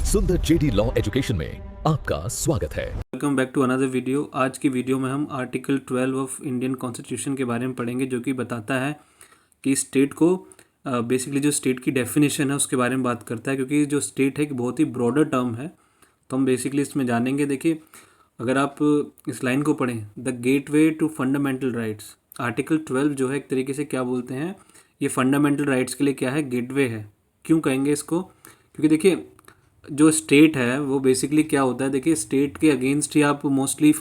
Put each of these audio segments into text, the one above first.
सुंदर JD law education में आपका स्वागत है। Welcome back to another video. आज की वीडियो में हम आर्टिकल 12 ऑफ इंडियन कॉन्स्टिट्यूशन के बारे में पढ़ेंगे, जो कि बताता है कि स्टेट को बेसिकली जो स्टेट की डेफिनेशन है उसके बारे में बात करता है, क्योंकि जो स्टेट है एक बहुत ही ब्रॉडर टर्म है। तो हम बेसिकली इसमें जानेंगे। देखिए, अगर आप इस लाइन को पढ़ें, the gateway to fundamental rights, article 12 जो है एक तरीके से क्या बोलते हैं, ये फंडामेंटल राइट्स के लिए क्या है, गेटवे है। क्यों कहेंगे इसको? क्योंकि देखिए, जो स्टेट है वो बेसिकली क्या होता है, देखिए स्टेट के अगेंस्ट ही आप मोस्टली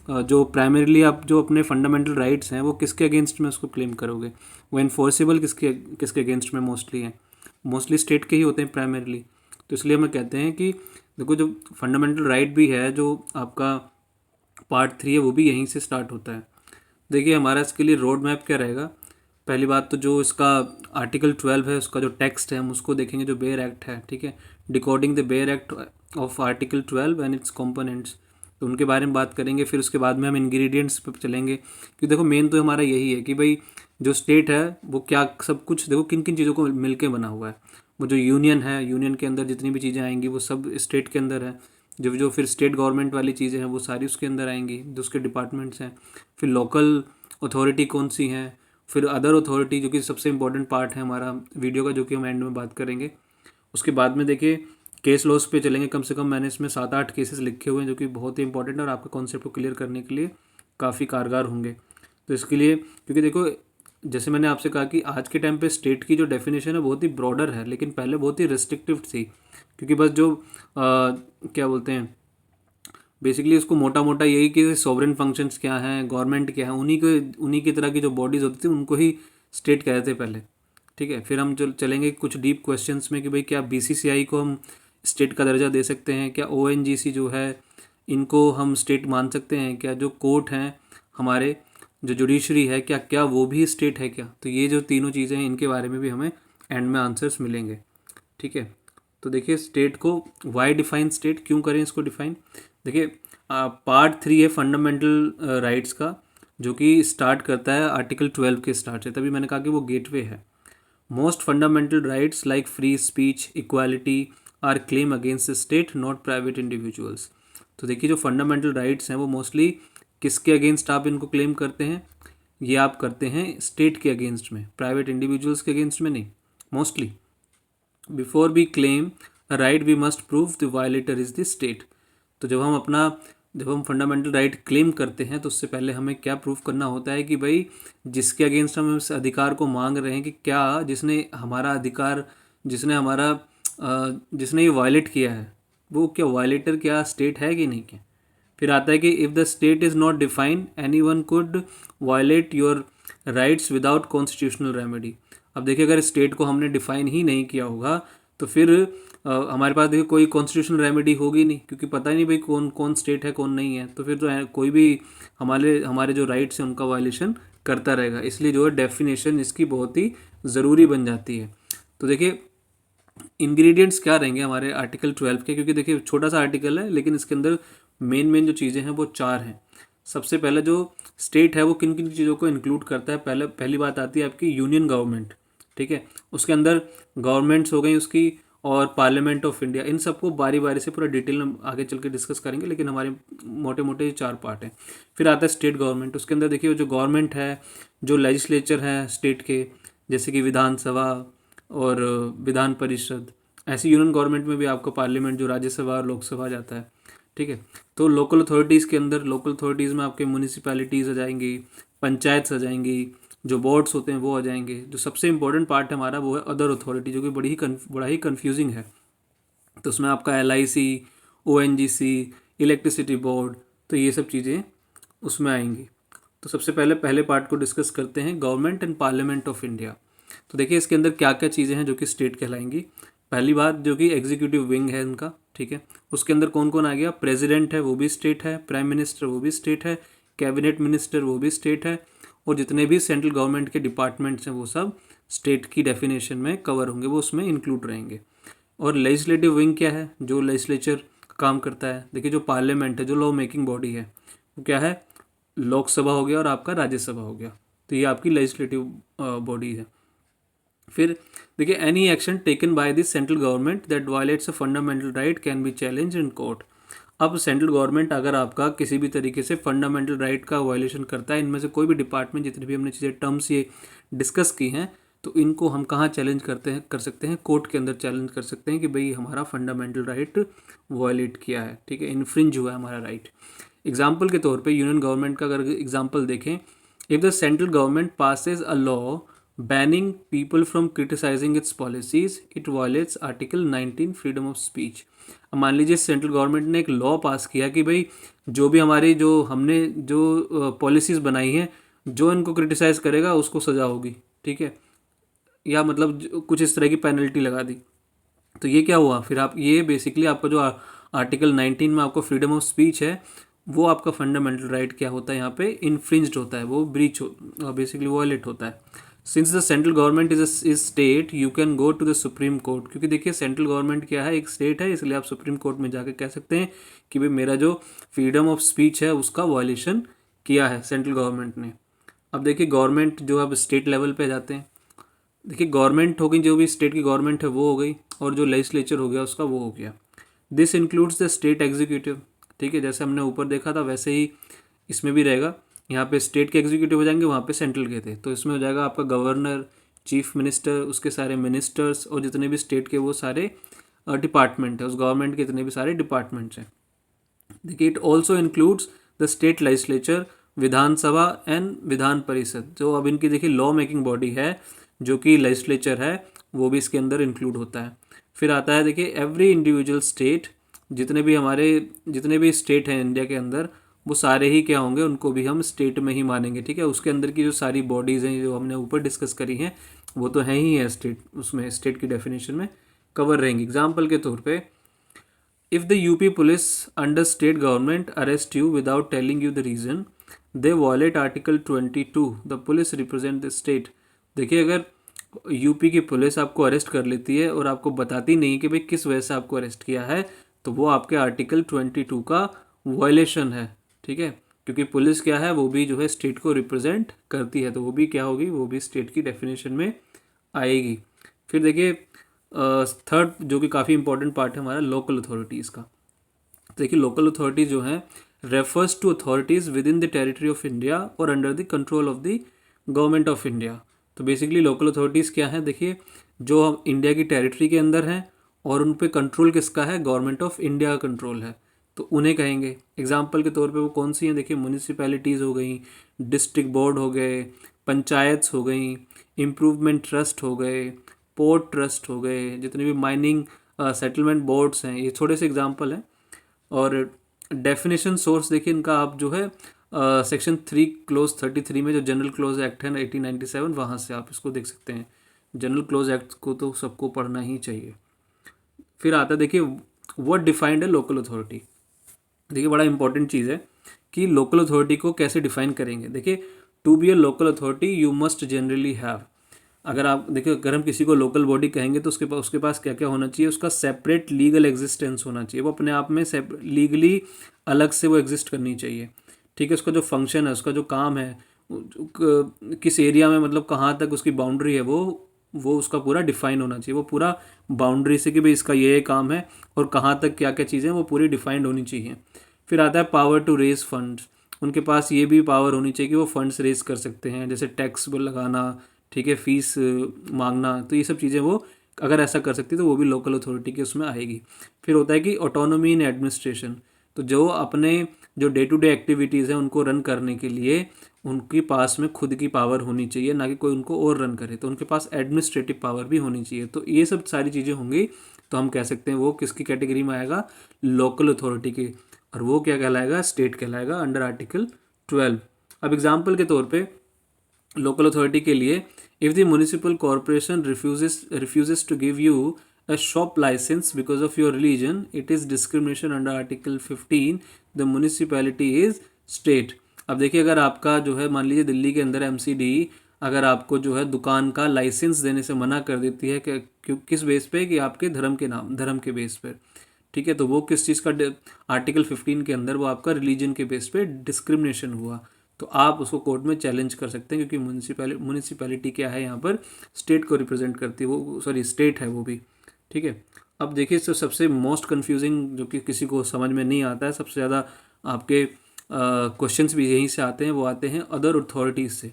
जो प्राइमरीली आप जो अपने फंडामेंटल राइट्स हैं वो किसके अगेंस्ट में उसको क्लेम करोगे, वो इन्फोर्सेबल किसके किसके अगेंस्ट में मोस्टली हैं, मोस्टली स्टेट के ही होते हैं प्राइमरीली। तो इसलिए हमें कहते हैं कि देखो, जो फंडामेंटल राइट भी है, जो आपका पार्ट 3 है, वो भी यहीं से स्टार्ट होता है। देखिए, हमारा इसके लिए रोड मैप क्या रहेगा। पहली बात तो जो इसका आर्टिकल 12 है उसका जो टेक्स्ट है हम उसको देखेंगे, जो बेयर एक्ट है, ठीक है, decoding the bare act of article 12 and it's components, तो उनके बारे में बात करेंगे। फिर उसके बाद में हम इंग्रेडिएंट्स पे चलेंगे, क्योंकि देखो मेन तो हमारा यही है कि भाई जो स्टेट है वो क्या सब कुछ, देखो किन किन चीज़ों को मिलके बना हुआ है। वो जो यूनियन है, यूनियन के अंदर जितनी भी चीज़ें आएंगी वो सब स्टेट के अंदर है। जो जो फिर स्टेट गवर्नमेंट वाली चीज़ें हैं वो सारी उसके अंदर आएंगी, जो उसके डिपार्टमेंट्स हैं। फिर लोकल अथॉरिटी कौन सी हैं, फिर अदर अथॉरिटी, जो कि सबसे इंपॉर्टेंट पार्ट है हमारा वीडियो का, जो कि हम एंड में बात करेंगे। उसके बाद में देखिए केस लॉस पे चलेंगे। कम से कम मैंने इसमें 7-8 केसेस लिखे हुए हैं, जो कि बहुत ही इंपॉर्टेंट और आपके कॉन्सेप्ट को क्लियर करने के लिए काफ़ी कारगर होंगे। तो इसके लिए, क्योंकि देखो जैसे मैंने आपसे कहा कि आज के टाइम पे स्टेट की जो डेफिनेशन है बहुत ही ब्रॉडर है, लेकिन पहले बहुत ही रिस्ट्रिक्टिव थी। क्योंकि बस जो क्या बोलते हैं, बेसिकली उसको मोटा मोटा यही कि सॉवरेन फंक्शंस क्या हैं, गवर्नमेंट क्या है, उन्हीं की तरह की जो बॉडीज़ होती थी उनको ही स्टेट कहते थे पहले, ठीक है। फिर हम चलेंगे कुछ डीप क्वेश्चंस में कि भाई क्या बीसीसीआई को हम स्टेट का दर्जा दे सकते हैं, क्या ओएनजीसी जो है इनको हम स्टेट मान सकते हैं, क्या जो कोर्ट हैं हमारे, जो जुडिशरी है, क्या क्या वो भी स्टेट है क्या। तो ये जो तीनों चीज़ें हैं इनके बारे में भी हमें एंड में आंसर्स मिलेंगे, ठीक है। तो देखिए, स्टेट को वाई डिफाइन, स्टेट क्यों करें इसको डिफाइन। देखिए, पार्ट 3 है फंडामेंटल राइट्स का, जो कि स्टार्ट करता है आर्टिकल 12 के स्टार्ट से, तभी मैंने कहा कि वो गेटवे है। Most fundamental rights like free speech, equality are claim against the state, not private individuals. तो देखिए, जो फंडामेंटल राइट्स हैं वो मोस्टली किसके अगेंस्ट आप इनको क्लेम करते हैं, ये आप करते हैं स्टेट के अगेंस्ट में, प्राइवेट इंडिविजुअल्स के अगेंस्ट में नहीं, mostly. Before we claim a right we must prove the violator is the state. तो जब हम फंडामेंटल राइट क्लेम करते हैं तो उससे पहले हमें क्या प्रूफ करना होता है कि भाई जिसके अगेंस्ट हम इस अधिकार को मांग रहे हैं, कि क्या जिसने हमारा अधिकार, जिसने ये वायलेट किया है, वो क्या वायलेटर क्या स्टेट है कि नहीं क्या। फिर आता है कि if the state is not defined any one could violate your rights without constitutional remedy. अब देखिए, अगर स्टेट को हमने डिफाइन ही नहीं किया होगा तो फिर हमारे पास देखिए कोई कॉन्स्टिट्यूशनल रेमेडी होगी नहीं, क्योंकि पता ही नहीं भाई कौन कौन स्टेट है कौन नहीं है। तो फिर तो कोई भी हमारे जो राइट्स हैं उनका वायलेशन करता रहेगा। इसलिए जो है डेफिनेशन इसकी बहुत ही ज़रूरी बन जाती है। तो देखिए, इंग्रेडिएंट्स क्या रहेंगे हमारे आर्टिकल 12 के, क्योंकि देखिए छोटा सा आर्टिकल है लेकिन इसके अंदर मेन जो चीज़ें हैं वो 4 हैं। सबसे पहले जो स्टेट है वो किन किन चीज़ों को इंक्लूड करता है, पहली बात आती है आपकी यूनियन गवर्नमेंट, ठीक है। उसके अंदर गवर्नमेंट्स हो गई उसकी, और पार्लियामेंट ऑफ इंडिया, इन सबको बारी बारी से पूरा डिटेल में आगे चल के डिस्कस करेंगे, लेकिन हमारे मोटे मोटे 4 पार्ट हैं। फिर आता है स्टेट गवर्नमेंट। उसके अंदर देखिए जो गवर्नमेंट है, जो लेजिस्लेचर है स्टेट के, जैसे कि विधानसभा और विधान परिषद, ऐसी यूनियन गवर्नमेंट में भी आपका पार्लियामेंट जो राज्यसभा और लोकसभा जाता है, ठीक है। तो लोकल अथॉरिटीज़ के अंदर, लोकल अथॉरिटीज़ में आपके म्यूनिसिपैलिटीज़ आ जाएंगी, पंचायत आ जाएंगी, जो बोर्ड्स होते हैं वो आ जाएंगे। जो सबसे इंपॉर्टेंट पार्ट है हमारा वो है अदर अथॉरिटी, जो कि बड़ा ही कन्फ्यूजिंग है। तो उसमें आपका LIC, ONGC, इलेक्ट्रिसिटी बोर्ड, तो ये सब चीज़ें उसमें आएंगी। तो सबसे पहले पार्ट को डिस्कस करते हैं, government and parliament of India. तो देखिए इसके अंदर क्या क्या चीज़ें हैं जो कि स्टेट कहलाएंगी। पहली बात जो कि एग्जीक्यूटिव विंग है इनका, ठीक है। उसके अंदर कौन कौन आ गया, प्रेसिडेंट है वो भी स्टेट है, प्राइम मिनिस्टर वो भी स्टेट है, कैबिनेट मिनिस्टर वो भी स्टेट है, और जितने भी सेंट्रल गवर्नमेंट के डिपार्टमेंट्स हैं वो सब स्टेट की डेफिनेशन में कवर होंगे, वो उसमें इंक्लूड रहेंगे। और लेजिस्लेटिव विंग क्या है, जो लेजिस्लेचर काम करता है। देखिए जो पार्लियामेंट है, जो लॉ मेकिंग बॉडी है, वो क्या है, लोकसभा हो गया और आपका राज्यसभा हो गया, तो ये आपकी लेजिस्लेटिव बॉडी है। फिर देखिए, any action taken by the central government that violets a fundamental right can be challenge in court. अब सेंट्रल गवर्नमेंट अगर आपका किसी भी तरीके से फंडामेंटल राइट का वायलेशन करता है, इनमें से कोई भी डिपार्टमेंट, जितनी भी हमने चीज़ें टर्म्स ये डिस्कस की हैं, तो इनको हम कहाँ चैलेंज कर सकते हैं, कोर्ट के अंदर चैलेंज कर सकते हैं कि भाई हमारा फंडामेंटल राइट वायलेट किया है, ठीक है, इन्फ्रिंज हुआ है हमारा राइट। एग्जाम्पल के तौर पे यूनियन गवर्नमेंट का अगर एग्जाम्पल देखें, if the central government passes a law banning people from criticising its policies, it violates article 19 freedom of speech. अब मान लीजिए सेंट्रल गवर्नमेंट ने एक लॉ पास किया कि भाई जो भी हमारी जो हमने जो पॉलिसीज़ बनाई हैं, जो इनको क्रिटिसाइज़ करेगा उसको सज़ा होगी, ठीक है, या मतलब कुछ इस तरह की पेनल्टी लगा दी। तो ये क्या हुआ फिर, आप ये बेसिकली आपका जो आर्टिकल 19 में आपको फ्रीडम ऑफ स्पीच है, वो आपका फंडामेंटल राइट क्या होता है, यहाँ पे इन्फ्रिंज्ड होता है, वो ब्रीच बेसिकली वॉयलेट होता है। Since the central government is state, you can go to the supreme court. क्योंकि देखिए सेंट्रल गवर्नमेंट क्या है, एक स्टेट है, इसलिए आप सुप्रीम कोर्ट में जाके कह सकते हैं कि भाई मेरा जो फ्रीडम ऑफ स्पीच है उसका वॉयलेशन किया है सेंट्रल गवर्नमेंट ने। अब देखिए गवर्नमेंट जो अब स्टेट लेवल पे जाते हैं, देखिए गवर्नमेंट हो गई, जो भी स्टेट की गवर्नमेंट है वो हो गई, और जो लेजिस्लेचर हो गया उसका वो हो गया। This includes the state executive, ठीक है, जैसे हमने ऊपर देखा था वैसे ही इसमें भी रहेगा। यहाँ पे स्टेट के एग्जीक्यूटिव हो जाएंगे, वहाँ पे सेंट्रल के थे, तो इसमें हो जाएगा आपका गवर्नर, चीफ मिनिस्टर, उसके सारे मिनिस्टर्स, और जितने भी स्टेट के वो सारे डिपार्टमेंट है, उस गवर्नमेंट के जितने भी सारे डिपार्टमेंट्स हैं। देखिए it also includes the state legislature, Vidhan Sabha and Vidhan Parishad, जो अब इनकी देखिए लॉ मेकिंग बॉडी है, जो कि लेजिस्लेचर है, वो भी इसके अंदर इंक्लूड होता है। फिर आता है देखिए एवरी इंडिविजुअल स्टेट, जितने भी स्टेट हैं इंडिया के अंदर, वो सारे ही क्या होंगे, उनको भी हम स्टेट में ही मानेंगे, ठीक है। उसके अंदर की जो सारी बॉडीज़ हैं जो हमने ऊपर डिस्कस करी हैं, वो तो हैं ही है स्टेट, उसमें स्टेट की डेफिनेशन में कवर रहेंगी। एग्जाम्पल के तौर पे, if the UP police under state government arrest you without telling you the reason, they violate article 22, the police represent the state। देखिए अगर यूपी की पुलिस आपको अरेस्ट कर लेती है और आपको बताती नहीं कि भाई किस वजह से आपको अरेस्ट किया है, तो वो आपके आर्टिकल 22 का वायलेशन है, ठीक है, क्योंकि पुलिस क्या है, वो भी जो है स्टेट को रिप्रेजेंट करती है, तो वो भी क्या होगी, वो भी स्टेट की डेफिनेशन में आएगी। फिर देखिए थर्ड जो कि काफ़ी इंपॉर्टेंट पार्ट है हमारा, लोकल अथॉरिटीज़ का। देखिए लोकल अथॉरिटीज़ जो हैं refers to authorities within the territory of India और under the control of the government of India. तो बेसिकली लोकल अथॉरिटीज़ क्या हैं, देखिए जो हम इंडिया की टेरिटरी के अंदर हैं और उन पे कंट्रोल किसका है, गवर्नमेंट ऑफ इंडिया का कंट्रोल है, तो उन्हें कहेंगे। एग्जाम्पल के तौर पे वो कौन सी हैं, देखिए म्यूनिसिपैलिटीज़ हो गई, डिस्ट्रिक्ट बोर्ड हो गए, पंचायत्स हो गई, इम्प्रूवमेंट ट्रस्ट हो गए, पोर्ट ट्रस्ट हो गए, जितने भी माइनिंग सेटलमेंट बोर्ड्स हैं, ये थोड़े से एग्जांपल हैं। और डेफिनेशन सोर्स देखिए इनका, आप जो है सेक्शन 3 क्लोज 33 में जो जनरल क्लोज एक्ट है 1897, वहाँ से आप इसको देख सकते हैं। जनरल क्लोज एक्ट को तो सबको पढ़ना ही चाहिए। फिर आता है देखिए व्हाट डिफाइंड है लोकल अथॉरिटी। देखिए बड़ा इंपॉर्टेंट चीज़ है कि लोकल अथॉरिटी को कैसे डिफाइन करेंगे। देखिए to be a local authority you must generally have, अगर आप देखिए अगर हम किसी को लोकल बॉडी कहेंगे तो उसके पास क्या क्या होना चाहिए, उसका सेपरेट लीगल एग्जिस्टेंस होना चाहिए, वो अपने आप में लीगली अलग से वो एग्जिस्ट करनी चाहिए, ठीक है। उसका जो फंक्शन है, उसका जो काम है, किस एरिया में मतलब कहाँ तक उसकी बाउंड्री है, वो उसका पूरा डिफाइन होना चाहिए, वो पूरा बाउंड्री से कि भाई इसका ये काम है और कहाँ तक क्या क्या चीज़ें वो पूरी डिफाइंड होनी चाहिए। फिर आता है पावर टू रेज फंड्स, उनके पास ये भी पावर होनी चाहिए कि वो फंड्स रेज कर सकते हैं, जैसे टैक्स लगाना, ठीक है, फीस मांगना, तो ये सब चीज़ें वो अगर ऐसा कर सकती है तो वो भी लोकल अथॉरिटी के उसमें आएगी। फिर होता है कि ऑटोनॉमी इन एडमिनिस्ट्रेशन, तो जो अपने जो डे टू डे एक्टिविटीज़ हैं उनको रन करने के लिए उनके पास में खुद की पावर होनी चाहिए, ना कि कोई उनको और रन करे, तो उनके पास एडमिनिस्ट्रेटिव पावर भी होनी चाहिए। तो ये सब सारी चीज़ें होंगी, तो हम कह सकते हैं वो किसकी कैटेगरी में आएगा, लोकल अथॉरिटी की, और वो क्या कहलाएगा, स्टेट कहलाएगा अंडर आर्टिकल 12। अब एग्जाम्पल के तौर पे लोकल अथॉरिटी के लिए, if the municipal corporation refuses to give you a shop license because of your religion, it is discrimination under article 15, the municipality is state। अब देखिए अगर आपका जो है मान लीजिए दिल्ली के अंदर MCD अगर आपको जो है दुकान का लाइसेंस देने से मना कर देती है कि किस बेस पे, कि आपके धर्म के बेस पर, ठीक है, तो वो किस चीज़ का, आर्टिकल 15 के अंदर वो आपका रिलीजन के बेस पे डिस्क्रिमिनेशन हुआ। तो आप उसको कोर्ट में चैलेंज कर सकते हैं, क्योंकि म्यूनिसिपैलिटी क्या है यहाँ पर, स्टेट को रिप्रेजेंट करती है, वो सॉरी स्टेट है वो भी। ठीक है, अब देखिए तो सबसे मोस्ट कन्फ्यूजिंग जो कि किसी को समझ में नहीं आता है, सबसे ज़्यादा आपके क्वेश्चंस भी यहीं से आते हैं, वो आते हैं अदर अथॉरिटीज़ से।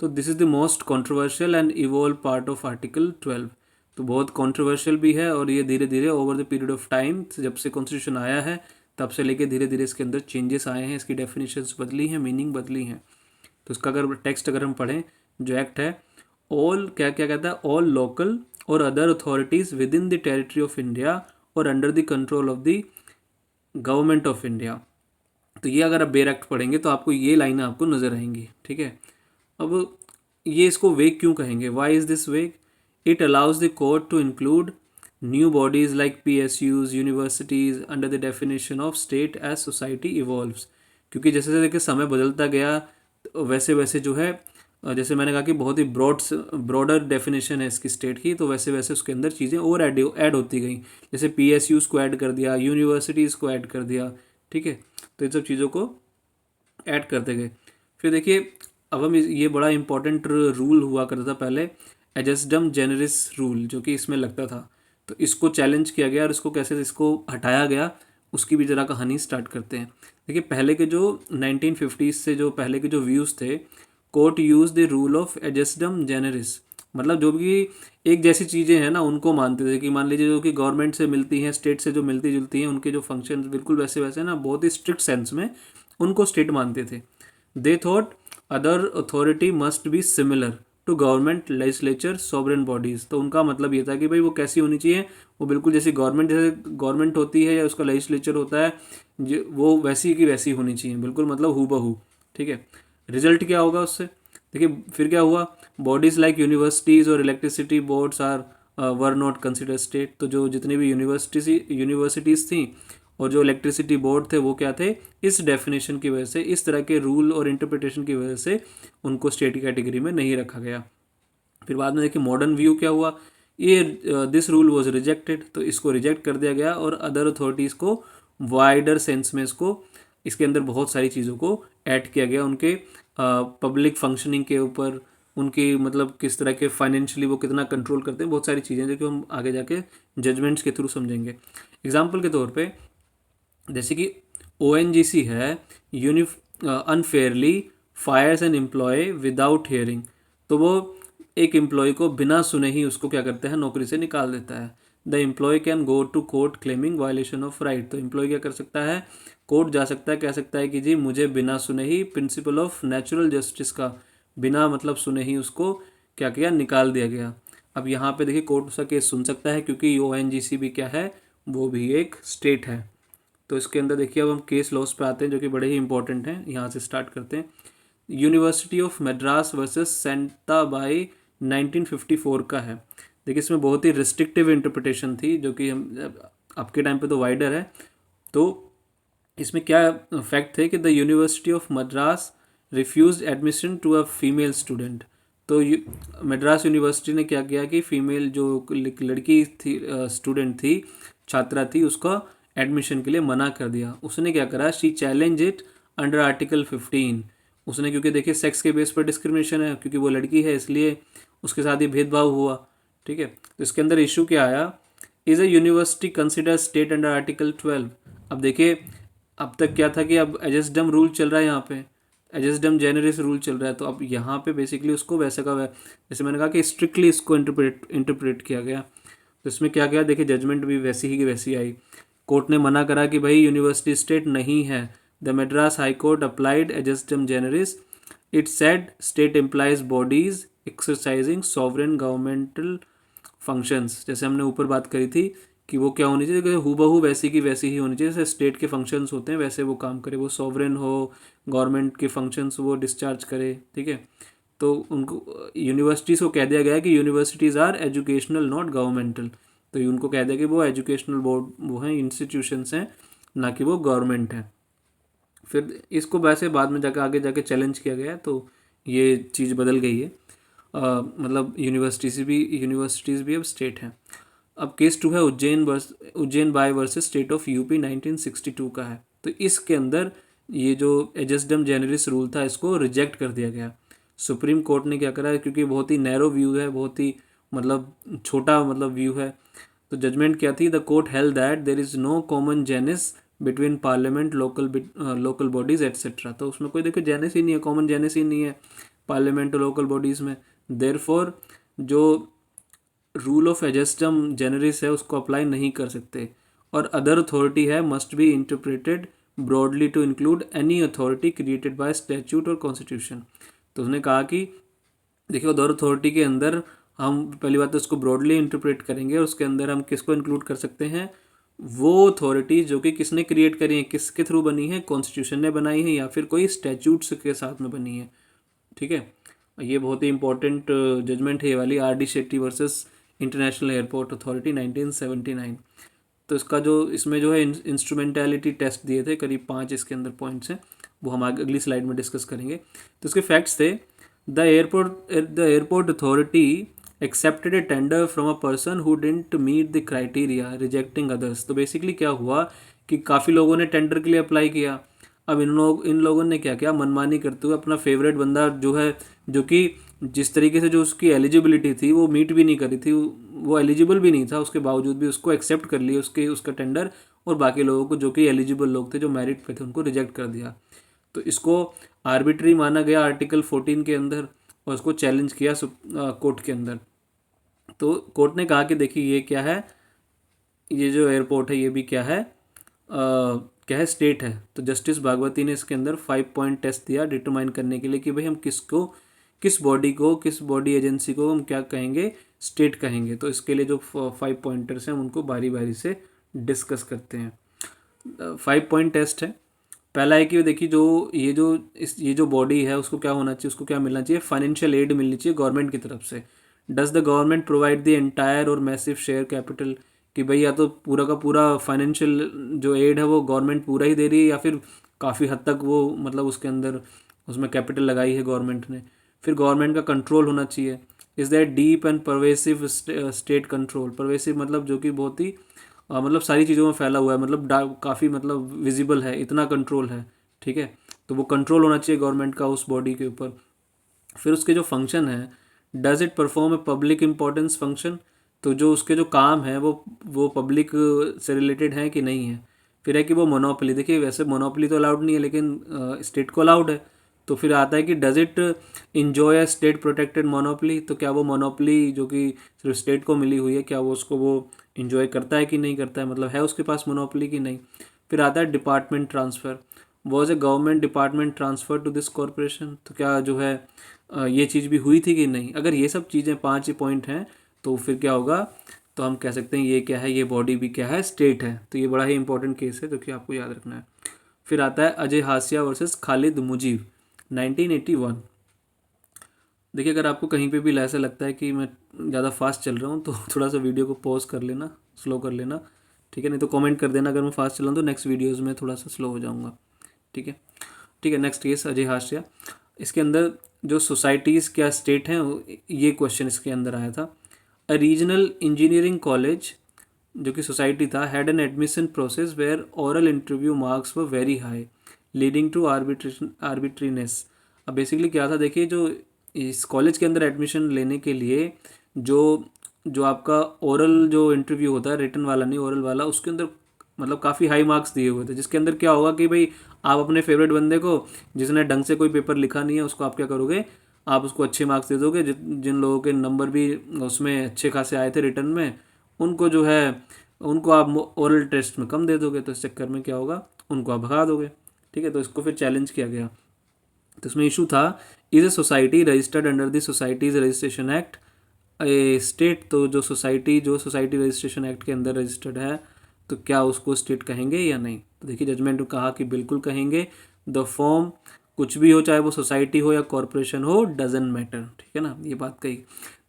तो this is the most controversial and evolve part of article 12। तो बहुत कंट्रोवर्शियल भी है, और ये धीरे धीरे over the period of time, जब से कॉन्स्टिट्यूशन आया है तब से लेके धीरे धीरे इसके अंदर चेंजेस आए हैं, इसकी डेफिनेशंस बदली हैं, मीनिंग बदली हैं। तो इसका अगर टेक्स्ट अगर हम पढ़ें, जो एक्ट है, ऑल क्या क्या कहता है, ऑल लोकल और other authorities within the territory of India और under the control of the government of India. तो ये अगर आप बेर एक्ट पढ़ेंगे तो आपको ये लाइनें आपको नज़र आएंगी। ठीक है, अब ये इसको वेग क्यों कहेंगे, why is this vague? It allows the court to include new bodies like PSUs, universities under the definition of state as society evolves. क्योंकि जैसे जैसे कि समय बदलता गया वैसे वैसे जो है, जैसे मैंने कहा कि बहुत ही ब्रॉडर डेफिनेशन है इसकी स्टेट की, तो वैसे वैसे उसके अंदर चीज़ें और ऐड होती गई। जैसे PSUs को ऐड कर दिया, यूनिवर्सिटीज़ को ऐड कर दिया। ठीक है, तो इन सब चीज़ों को ऐड करते गए। फिर देखिए, अब हम ये बड़ा इंपॉर्टेंट रूल हुआ करता था पहले, एडजस्टम जेनरिस रूल, जो कि इसमें लगता था। तो इसको चैलेंज किया गया और इसको कैसे इसको हटाया गया, उसकी भी ज़रा कहानी स्टार्ट करते हैं। देखिए, पहले के जो 1950s से जो पहले के जो व्यूज़ थे, court use the rule of ejusdem generis, मतलब जो भी एक जैसी चीज़ें हैं ना उनको मानते थे। कि मान लीजिए जो कि गवर्नमेंट से मिलती हैं, स्टेट से जो मिलती जुलती हैं, उनके जो फंक्शन बिल्कुल वैसे वैसे ना, बहुत ही स्ट्रिक्ट सेंस में उनको स्टेट मानते थे। They thought other authority must be similar to government, legislature, sovereign bodies. तो उनका मतलब ये था कि भाई वो कैसी होनी चाहिए, वो बिल्कुल जैसे गवर्नमेंट होती है या उसका लेजिस्लेचर होता है, वो वैसी की वैसी होनी चाहिए, बिल्कुल मतलब हूबहू। ठीक है, रिजल्ट क्या होगा उससे? देखिए फिर क्या हुआ, बॉडीज़ लाइक यूनिवर्सिटीज़ और electricity boards are were not consider state. तो जो जितनी भी यूनिवर्सिटीज़ थी और जो इलेक्ट्रिसिटी बोर्ड थे, वो क्या थे, इस डेफिनेशन की वजह से, इस तरह के रूल और इंटरप्रिटेशन की वजह से उनको स्टेट कैटेगरी में नहीं रखा गया। फिर बाद में देखिए मॉडर्न व्यू क्या हुआ, ये दिस रूल वाज रिजेक्टेड, तो इसको रिजेक्ट कर दिया गया और अदर अथॉरिटीज़ को वाइडर सेंस में इसके अंदर बहुत सारी चीज़ों को ऐड किया गया, उनके पब्लिक फंक्शनिंग के ऊपर, उनकी मतलब किस तरह के फाइनेंशियली वो कितना कंट्रोल करते हैं, बहुत सारी चीज़ें जो कि हम आगे जाके जजमेंट्स के थ्रू समझेंगे। एग्जाम्पल के तौर पे जैसे कि ONGC है, unfairly fires an employee without hearing. तो वो एक एम्प्लॉय को बिना सुने ही उसको क्या करता है, नौकरी से निकाल देता है। The employee can go to court claiming violation of right. तो एम्प्लॉय क्या कर सकता है, कोर्ट जा सकता है, कह सकता है कि जी मुझे बिना सुने ही, प्रिंसिपल ऑफ नेचुरल जस्टिस का, बिना मतलब सुने ही उसको क्या किया, निकाल दिया गया। अब यहाँ पे देखिए कोर्ट उसका केस सुन सकता है, क्योंकि ONGC भी क्या है, वो भी एक स्टेट है। तो इसके अंदर देखिए अब हम केस लॉस पे आते हैं, जो कि बड़े ही इंपॉर्टेंट हैं। यहाँ से स्टार्ट करते हैं। University of Madras versus Santa by 1954 का है। देखिए इसमें बहुत ही रिस्ट्रिक्टिव इंटरप्रिटेशन थी, जो कि हम आपके टाइम पे तो वाइडर है। तो इसमें क्या फैक्ट थे कि the university of Madras refuse admission to a female student. तो मद्रास यूनिवर्सिटी ने क्या किया कि फीमेल जो लड़की थी, स्टूडेंट थी, छात्रा थी, उसका एडमिशन के लिए मना कर दिया। उसने क्या करा, she challenge it under article 15। उसने, क्योंकि देखिए सेक्स के बेस पर डिस्क्रिमिनेशन है, क्योंकि वो लड़की है इसलिए उसके साथ ही भेदभाव हुआ। ठीक है, तो इसके अंदर इशू क्या आया, is a university consider state under article 12। अब देखिए अब तक क्या था कि अब एजेस्डम रूल चल रहा है, यहाँ पे एजेस्डम जेनरिस रूल चल रहा है। तो अब यहाँ पे बेसिकली उसको वैसा का जैसे मैंने कहा कि स्ट्रिक्टली इसको इंटरप्रेट किया गया। तो इसमें क्या गया, देखिए जजमेंट भी वैसी ही की वैसी आई। कोर्ट ने मना करा कि भाई यूनिवर्सिटी स्टेट नहीं है। The Madras high court applied ejusdem generis. It said state employees bodies exercising sovereign governmental functions. जैसे हमने ऊपर बात करी थी कि वो क्या होनी चाहिए, कि हूबहू वैसी की वैसी ही होनी चाहिए, जैसे स्टेट के फंक्शंस होते हैं वैसे वो काम करे, वो सॉवरेन हो, गवर्नमेंट के फंक्शंस वो डिस्चार्ज करे। ठीक है, तो उनको यूनिवर्सिटीज़ को कह दिया गया कि universities are educational not governmental. तो उनको कह दिया कि वो एजुकेशनल बोर्ड वो हैं, इंस्टीट्यूशंस हैं, ना कि वो गवर्नमेंट है। फिर इसको वैसे बाद में जाकर आगे जाके चैलेंज किया गया, तो ये चीज़ बदल गई है। मतलब यूनिवर्सिटीज़ भी अब स्टेट हैं। अब केस 2 है Ujjain Bai versus state of UP 1962 का है। तो इसके अंदर ये जो एजेस्डम जेनरिस रूल था इसको रिजेक्ट कर दिया गया। सुप्रीम कोर्ट ने क्या करा है, क्योंकि बहुत ही नैरो व्यू है, बहुत ही मतलब छोटा मतलब व्यू है, तो जजमेंट क्या थी, the court held that there is no common genus between parliament, local bodies etcetera. तो उसमें कोई देखो जेनिस ही नहीं है, कॉमन जेनिस ही नहीं है पार्लियामेंट और लोकल बॉडीज़ में। देयरफॉर जो रूल ऑफ एजेस्टम जेनरिस है उसको अप्लाई नहीं कर सकते, और अदर अथॉरिटी है must be interpreted broadly to include any authority created by statute और कॉन्स्टिट्यूशन। तो उसने कहा कि देखिए अदर अथॉरिटी के अंदर हम पहली बात तो उसको ब्रॉडली इंटरप्रेट करेंगे, और उसके अंदर हम किसको इंक्लूड कर सकते हैं, वो अथॉरिटी जो कि किसने क्रिएट करी है, किसके थ्रू बनी है, कॉन्स्टिट्यूशन ने बनाई है या फिर कोई स्टैट्यूट्स के साथ में बनी है। ठीक है, ये बहुत ही इंपॉर्टेंट जजमेंट है ये वाली, R D Shetty versus international airport authority 1979। तो इसका जो इसमें जो है इंस्ट्रूमेंटेलिटी टेस्ट दिए थे, करीब 5 इसके अंदर पॉइंट्स हैं, वो हम आगे अगली स्लाइड में डिस्कस करेंगे। तो इसके फैक्ट्स थे, the airport authority accepted a tender from a person who didn't meet the criteria rejecting others. तो बेसिकली क्या हुआ कि काफ़ी लोगों ने टेंडर के लिए अप्लाई किया, अब इन लोगों ने क्या किया, मनमानी करते हुए अपना फेवरेट बंदा जो है, जो कि जिस तरीके से जो उसकी एलिजिबिलिटी थी वो मीट भी नहीं करी थी, वो एलिजिबल भी नहीं था, उसके बावजूद भी उसको एक्सेप्ट कर लिया उसका टेंडर, और बाकी लोगों को जो कि एलिजिबल लोग थे जो मेरिट पे थे उनको रिजेक्ट कर दिया। तो इसको आर्बिट्री माना गया आर्टिकल 14 के अंदर, और उसको चैलेंज किया कोर्ट के अंदर। तो कोर्ट ने कहा कि देखिए ये क्या है, ये जो एयरपोर्ट है ये भी क्या है, क्या है, स्टेट है। तो जस्टिस भागवती ने इसके अंदर 5 पॉइंट टेस्ट दिया डिटरमाइन करने के लिए कि भाई हम किस बॉडी एजेंसी को हम क्या कहेंगे, स्टेट कहेंगे। तो इसके लिए जो 5 पॉइंटर्स हैं हम उनको बारी बारी से डिस्कस करते हैं। 5 पॉइंट टेस्ट है। पहला है कि देखिए ये जो बॉडी है उसको क्या होना चाहिए, उसको क्या मिलना चाहिए, फाइनेंशियल एड मिलनी चाहिए गवर्नमेंट की तरफ से। Does the government provide the entire और मैसिव शेयर कैपिटल, कि भाई या तो पूरा का पूरा फाइनेंशियल जो एड है वो गवर्नमेंट पूरा ही दे रही है, या फिर काफ़ी हद तक वो मतलब उसके अंदर उसमें कैपिटल लगाई है गवर्नमेंट ने। फिर गवर्नमेंट का कंट्रोल होना चाहिए। Is that deep and pervasive state control, pervasive मतलब जो कि बहुत ही मतलब सारी चीज़ों में फैला हुआ है, मतलब काफ़ी मतलब विजिबल है, इतना कंट्रोल है। ठीक है, तो वो कंट्रोल होना चाहिए गवर्नमेंट का उस बॉडी के ऊपर। फिर उसके जो फंक्शन है, does it perform a public importance function, तो जो उसके जो काम है वो पब्लिक से रिलेटेड है कि नहीं है। फिर है कि वो मोनोपोली, देखिए वैसे मोनोपोली तो अलाउड नहीं है लेकिन स्टेट को अलाउड है। तो फिर आता है कि does it enjoy a state protected monopoly, तो क्या वो मोनोपोली जो कि सिर्फ स्टेट को मिली हुई है, क्या वो इंजॉय करता है कि नहीं करता है, मतलब है उसके पास मोनोपोली कि नहीं। फिर आता है department transfer, was a government department transfer to this corporation, तो क्या जो है ये चीज़ भी हुई थी कि नहीं। अगर ये सब चीज़ें 5 ही पॉइंट हैं तो फिर क्या होगा, तो हम कह सकते हैं ये क्या है, ये बॉडी भी क्या है, स्टेट है। तो ये बड़ा ही इंपॉर्टेंट केस है जो कि आपको याद रखना है। फिर आता है अजय हासिया वर्सेस खालिद मुजीब 1981। देखिए अगर आपको कहीं पे भी ऐसा लगता है कि मैं ज़्यादा फास्ट चल रहा हूँ तो थोड़ा सा वीडियो को पॉज कर लेना, स्लो कर लेना। ठीक है, नहीं तो कमेंट कर देना अगर मैं फास्ट चल रहा हूँ, तो नेक्स्ट वीडियोज़ में थोड़ा सा स्लो हो जाऊँगा। ठीक है, ठीक है। नेक्स्ट केस अजय हाशिया, इसके अंदर जो सोसाइटीज़ क्या स्टेट हैं ये क्वेश्चन इसके अंदर आया था। अ रीजनल इंजीनियरिंग कॉलेज जो कि सोसाइटी था had an admission process where oral interview marks were very high leading to arbitrariness. अब बेसिकली क्या था, देखिए जो इस कॉलेज के अंदर एडमिशन लेने के लिए जो जो आपका ओरल जो इंटरव्यू होता है, रिटन वाला नहीं ओरल वाला, उसके अंदर मतलब काफ़ी हाई मार्क्स दिए हुए थे, जिसके अंदर क्या होगा कि भाई आप अपने फेवरेट बंदे को जिसने ढंग से कोई पेपर लिखा नहीं है उसको आप क्या करोगे, आप उसको अच्छे मार्क्स दे दोगे। जिन लोगों के नंबर भी उसमें अच्छे खासे आए थे रिटर्न में, उनको जो है उनको आप ओरल टेस्ट में कम दे दोगे, तो इस चक्कर में क्या होगा, उनको आप भगा दोगे। ठीक है, तो इसको फिर चैलेंज किया गया। तो इसमें इशू था, is a society registered under the societies registration act A state, तो जो सोसाइटी रजिस्ट्रेशन एक्ट के अंदर रजिस्टर्ड है तो क्या उसको स्टेट कहेंगे या नहीं। तो देखिए जजमेंट ने कहा कि बिल्कुल कहेंगे। द फॉर्म कुछ भी हो, चाहे वो सोसाइटी हो या कॉरपोरेशन हो, डजेंट मैटर। ठीक है ना, ये बात कही।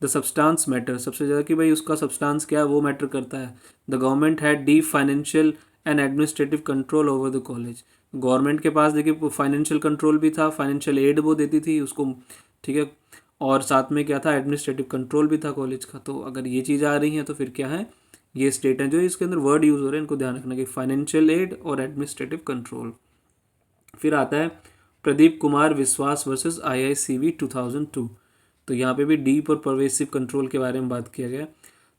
द सब्सटेंस मैटर, सबसे ज़्यादा कि भाई उसका सब्सटेंस क्या है वो मैटर करता है। The government had deep financial and administrative control over the college, government के पास देखिए फाइनेंशियल कंट्रोल भी था, फाइनेंशियल एड वो देती थी उसको। ठीक है, और साथ में क्या था, एडमिनिस्ट्रेटिव कंट्रोल भी था कॉलेज का। तो अगर ये चीज़ आ रही है तो फिर क्या है, ये स्टेट है। जो इसके अंदर वर्ड यूज़ हो रहे हैं इनको ध्यान रखना कि फाइनेंशियल एड और एडमिनिस्ट्रेटिव कंट्रोल। फिर आता है प्रदीप कुमार विश्वास वर्सेस IICV 2002। तो यहाँ पे भी डीप और परवेसिव कंट्रोल के बारे में बात किया गया।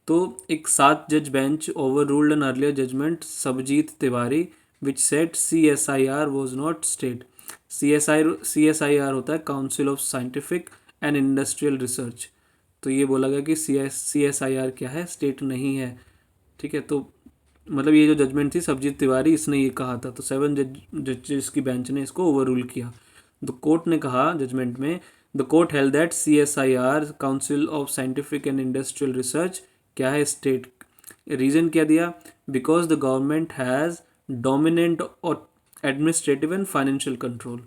तो एक 7 जज bench overruled an earlier judgement Sabjit Tiwari which said CSIR was not state. CSIR होता है council of scientific and industrial research. तो ये बोला गया कि CSIR क्या है, स्टेट नहीं है। ठीक है, तो मतलब ये जो जजमेंट थी सबजीत तिवारी, इसने ये कहा था। तो 7 जजेस की बेंच ने इसको ओवर रूल किया। द कोर्ट ने कहा जजमेंट में, the court held that CSIR council of scientific and industrial research क्या है, स्टेट। रीज़न क्या दिया, because the government has dominant और एडमिनिस्ट्रेटिव एंड फाइनेंशियल कंट्रोल।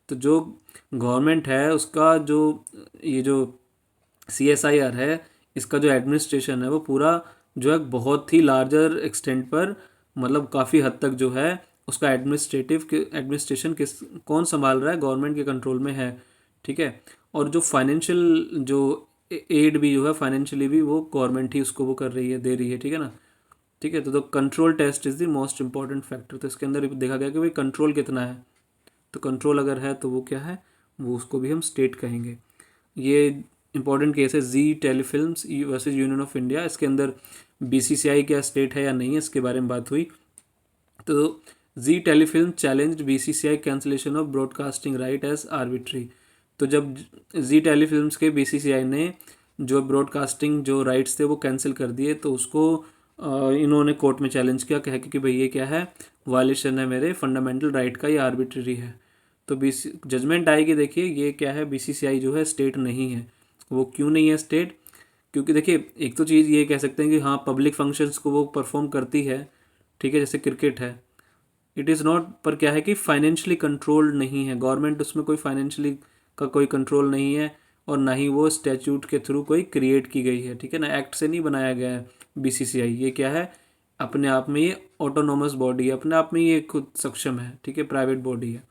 तो जो गवर्नमेंट है उसका जो ये जो CSIR है, इसका जो एडमिनिस्ट्रेशन है वो पूरा जो है बहुत ही लार्जर एक्सटेंट पर, मतलब काफ़ी हद तक जो है उसका एडमिनिस्ट्रेशन कौन संभाल रहा है, गवर्नमेंट के कंट्रोल में है। ठीक है, और जो फाइनेंशियल जो एड भी जो है फाइनेंशियली भी वो गवर्नमेंट ही उसको वो कर रही है, दे रही है। ठीक है ना। ठीक है, तो control test is the most important factor. तो इसके अंदर देखा गया कि भाई कंट्रोल कितना है। तो कंट्रोल अगर है तो वो क्या है, वो उसको भी हम स्टेट कहेंगे। ये इंपॉर्टेंट केस है Zee telefilms versus union of India. इसके अंदर BCCI क्या स्टेट है या नहीं है, इसके बारे में बात हुई। तो Zee telefilm challenge BCCI cancellation of broadcasting right as arbitrary. तो जब जी टेलीफिल्म्स के BCCI ने जो ब्रॉडकास्टिंग जो राइट्स थे वो कैंसिल कर दिए, तो उसको इन्होंने कोर्ट में चैलेंज किया, कह कि भाई ये क्या है, वायलेशन है मेरे फंडामेंटल राइट का, ये आर्बिट्री है। तो जजमेंट आएगी, देखिए ये क्या है, BCCI जो है स्टेट नहीं है। वो क्यों नहीं है स्टेट, क्योंकि देखिए एक तो चीज़ ये कह सकते हैं कि हाँ पब्लिक फंक्शंस को वो परफॉर्म करती है। ठीक है, जैसे क्रिकेट है, इट इज़ नॉट, पर क्या है कि फाइनेंशियली कंट्रोल्ड नहीं है, गवर्नमेंट उसमें कोई फाइनेंशियली का कोई कंट्रोल नहीं है, और ना ही वो स्टैच्यूट के थ्रू कोई क्रिएट की गई है। ठीक है ना, एक्ट से नहीं बनाया गया है BCCI। ये क्या है, अपने आप में ये ऑटोनोमस बॉडी है, अपने आप में ये खुद सक्षम है। ठीक है, प्राइवेट बॉडी है।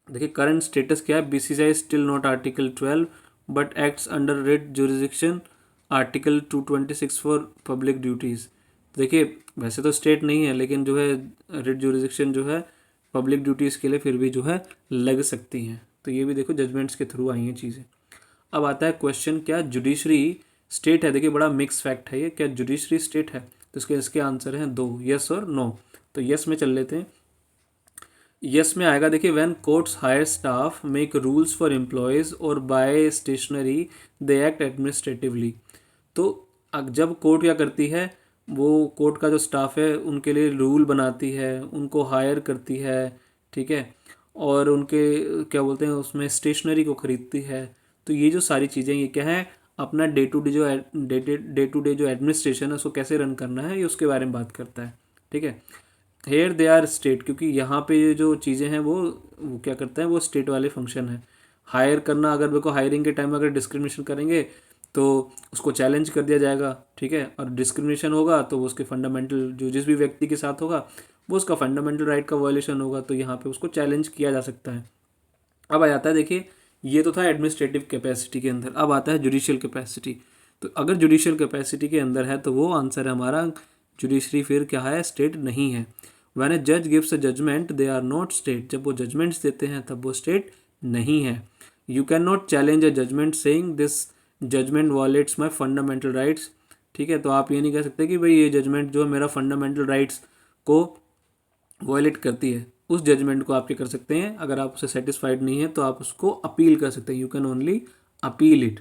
देखिए करंट स्टेटस क्या है, BCCI still not article 12 but acts under writ jurisdiction article 226 for public duties. देखिए वैसे तो स्टेट नहीं है, लेकिन जो है रिट जुरिडिक्शन जो है पब्लिक ड्यूटीज़ के लिए फिर भी जो है लग सकती हैं। तो ये भी देखो जजमेंट्स के थ्रू आई हैं चीज़ें। अब आता है क्वेश्चन, क्या जुडिशरी स्टेट है। देखिए बड़ा मिक्स फैक्ट है ये, क्या जुडिशरी स्टेट है। तो इसके आंसर हैं 2, यस और नो। तो यस में चल लेते हैं। यस में आएगा, देखिए when courts hire staff make rules for employees और buy stationery they act administratively. तो जब कोर्ट क्या करती है, वो कोर्ट का जो स्टाफ है उनके लिए रूल बनाती है, उनको हायर करती है। ठीक है, और उनके क्या बोलते हैं उसमें स्टेशनरी को ख़रीदती है। तो ये जो सारी चीज़ें ये क्या है, अपना डे टू डे जो एडमिनिस्ट्रेशन है उसको कैसे रन करना है, ये उसके बारे में बात करता है। ठीक है, हेयर दे आर स्टेट, क्योंकि यहाँ पे ये जो चीज़ें हैं वो क्या करते हैं, वो स्टेट वाले फंक्शन है। हायर करना, अगर देखो हायरिंग के टाइम में अगर डिस्क्रिमिनेशन करेंगे तो उसको चैलेंज कर दिया जाएगा। ठीक है, और डिस्क्रिमिनेशन होगा तो वो उसके फंडामेंटल जो जिस भी व्यक्ति के साथ होगा वो उसका फंडामेंटल राइट का वायलेशन होगा, तो यहाँ पे उसको चैलेंज किया जा सकता है। अब आ जाता है, देखिए ये तो था एडमिनिस्ट्रेटिव कैपेसिटी के अंदर, अब आता है जुडिशियल कैपेसिटी। तो अगर जुडिशियल कैपेसिटी के अंदर है तो वो आंसर है हमारा, जुडिशरी फिर क्या है, स्टेट नहीं है। व्हेन ए जज gives a judgement they are not state, जब वो जजमेंट्स देते हैं तब वो स्टेट नहीं है। You can not challenge a judgement saying this judgement violates my fundamental rights. ठीक है, तो आप ये नहीं कह सकते कि भाई ये जजमेंट जो है मेरा फंडामेंटल राइट्स को वायलेट करती है। उस जजमेंट को आप क्या कर सकते हैं, अगर आप उससे सेटिस्फाइड नहीं है तो आप उसको अपील कर सकते हैं, you can only appeal it.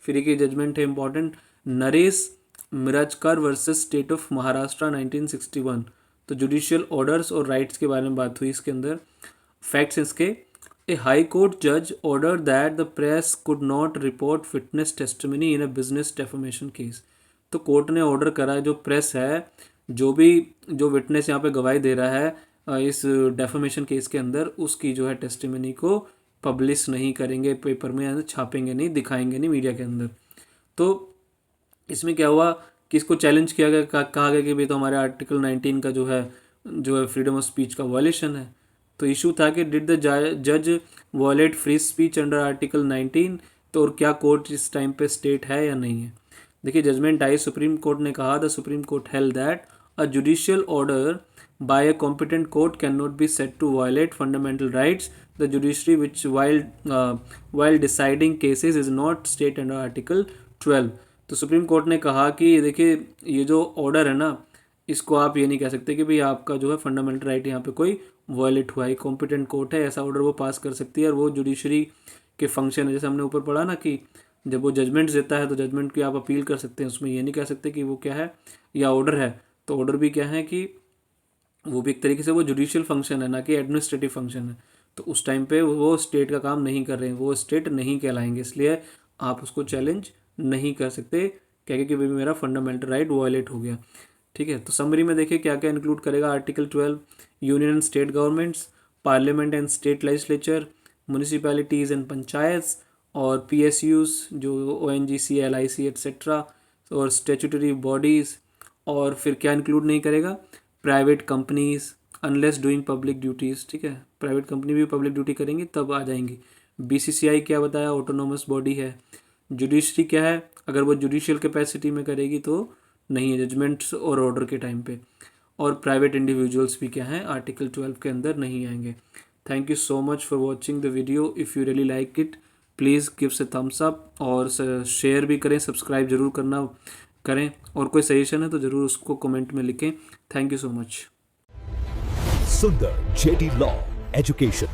फिर एक जजमेंट है important, Naresh Mirajkar versus state of Maharashtra 1961। तो जुडिशियल ऑर्डर्स और राइट्स के बारे में बात हुई इसके अंदर। फैक्ट्स इसके, ए हाई कोर्ट जज order that the press could not report witness testimony in a business defamation case. तो कोर्ट ने ऑर्डर करा है जो प्रेस है, जो विटनेस यहाँ पे गवाही दे रहा है इस डेफमेशन केस के अंदर, उसकी जो है टेस्टिमनी को पब्लिश नहीं करेंगे, पेपर में छापेंगे नहीं, दिखाएंगे नहीं मीडिया के अंदर। तो इसमें क्या हुआ कि इसको चैलेंज किया गया, कहा गया कि भाई तो हमारे आर्टिकल 19 का जो है फ्रीडम ऑफ स्पीच का वायलेशन है। तो इशू था कि डिड द जज violate free speech under article 19। तो और क्या कोर्ट इस टाइम पे स्टेट है या नहीं है। देखिए जजमेंट आई, सुप्रीम कोर्ट ने कहा, the supreme court held that a judicial order by a competent court cannot be said to violate fundamental rights. The judiciary, which while deciding cases, is not state under Article 12. तो supreme court ने कहा कि देखिए ये जो order है ना, इसको आप ये नहीं कह सकते कि भाई आपका जो है फंडामेंटल राइट यहाँ पे कोई वायलेट हुआ है। कॉम्पिटेंट कोर्ट है, ऐसा ऑर्डर वो पास कर सकती है और वो जुडिशरी के फंक्शन है। जैसे हमने ऊपर पढ़ा ना कि जब वो जजमेंट्स देता है तो जजमेंट की आप अपील कर सकते हैं, उसमें ये नहीं कह सकते कि वो क्या है या ऑर्डर है। तो ऑर्डर भी क्या है कि वो भी एक तरीके से वो जुडिशियल फंक्शन है, ना कि एडमिनिस्ट्रेटिव फंक्शन है। तो उस टाइम पे वो स्टेट का काम नहीं कर रहे हैं, वो स्टेट नहीं कहलाएंगे, इसलिए आप उसको चैलेंज नहीं कर सकते क्या कि भाई मेरा फंडामेंटल राइट वायलेट हो गया। ठीक है, तो समरी में देखिए क्या क्या इंक्लूड करेगा article 12। Union and state governments, parliament and state legislature, municipalities and panchayats, और PSUs जो ONGC, LIC एट्सेट्रा, और स्टेचुटरी बॉडीज़। और फिर क्या इंक्लूड नहीं करेगा, private companies unless doing public duties. ठीक है, प्राइवेट कंपनी भी पब्लिक ड्यूटी करेंगी तब आ जाएंगी। BCCI क्या बताया, ऑटोनोमस बॉडी है। जुडिशरी क्या है, अगर वो जुडिशियल कैपेसिटी में करेगी तो नहीं है, जजमेंट्स और ऑर्डर के टाइम पे। और प्राइवेट इंडिविजुअल्स भी क्या है, आर्टिकल 12 के अंदर नहीं आएंगे। Thank you so much for watching the video. If you really like it please give से थम्स अप, और शेयर भी करें, सब्सक्राइब जरूर करना करें, और कोई सजेशन है तो ज़रूर उसको कमेंट में लिखें। Thank you so much. सुंदर JD लॉ एजुकेशन।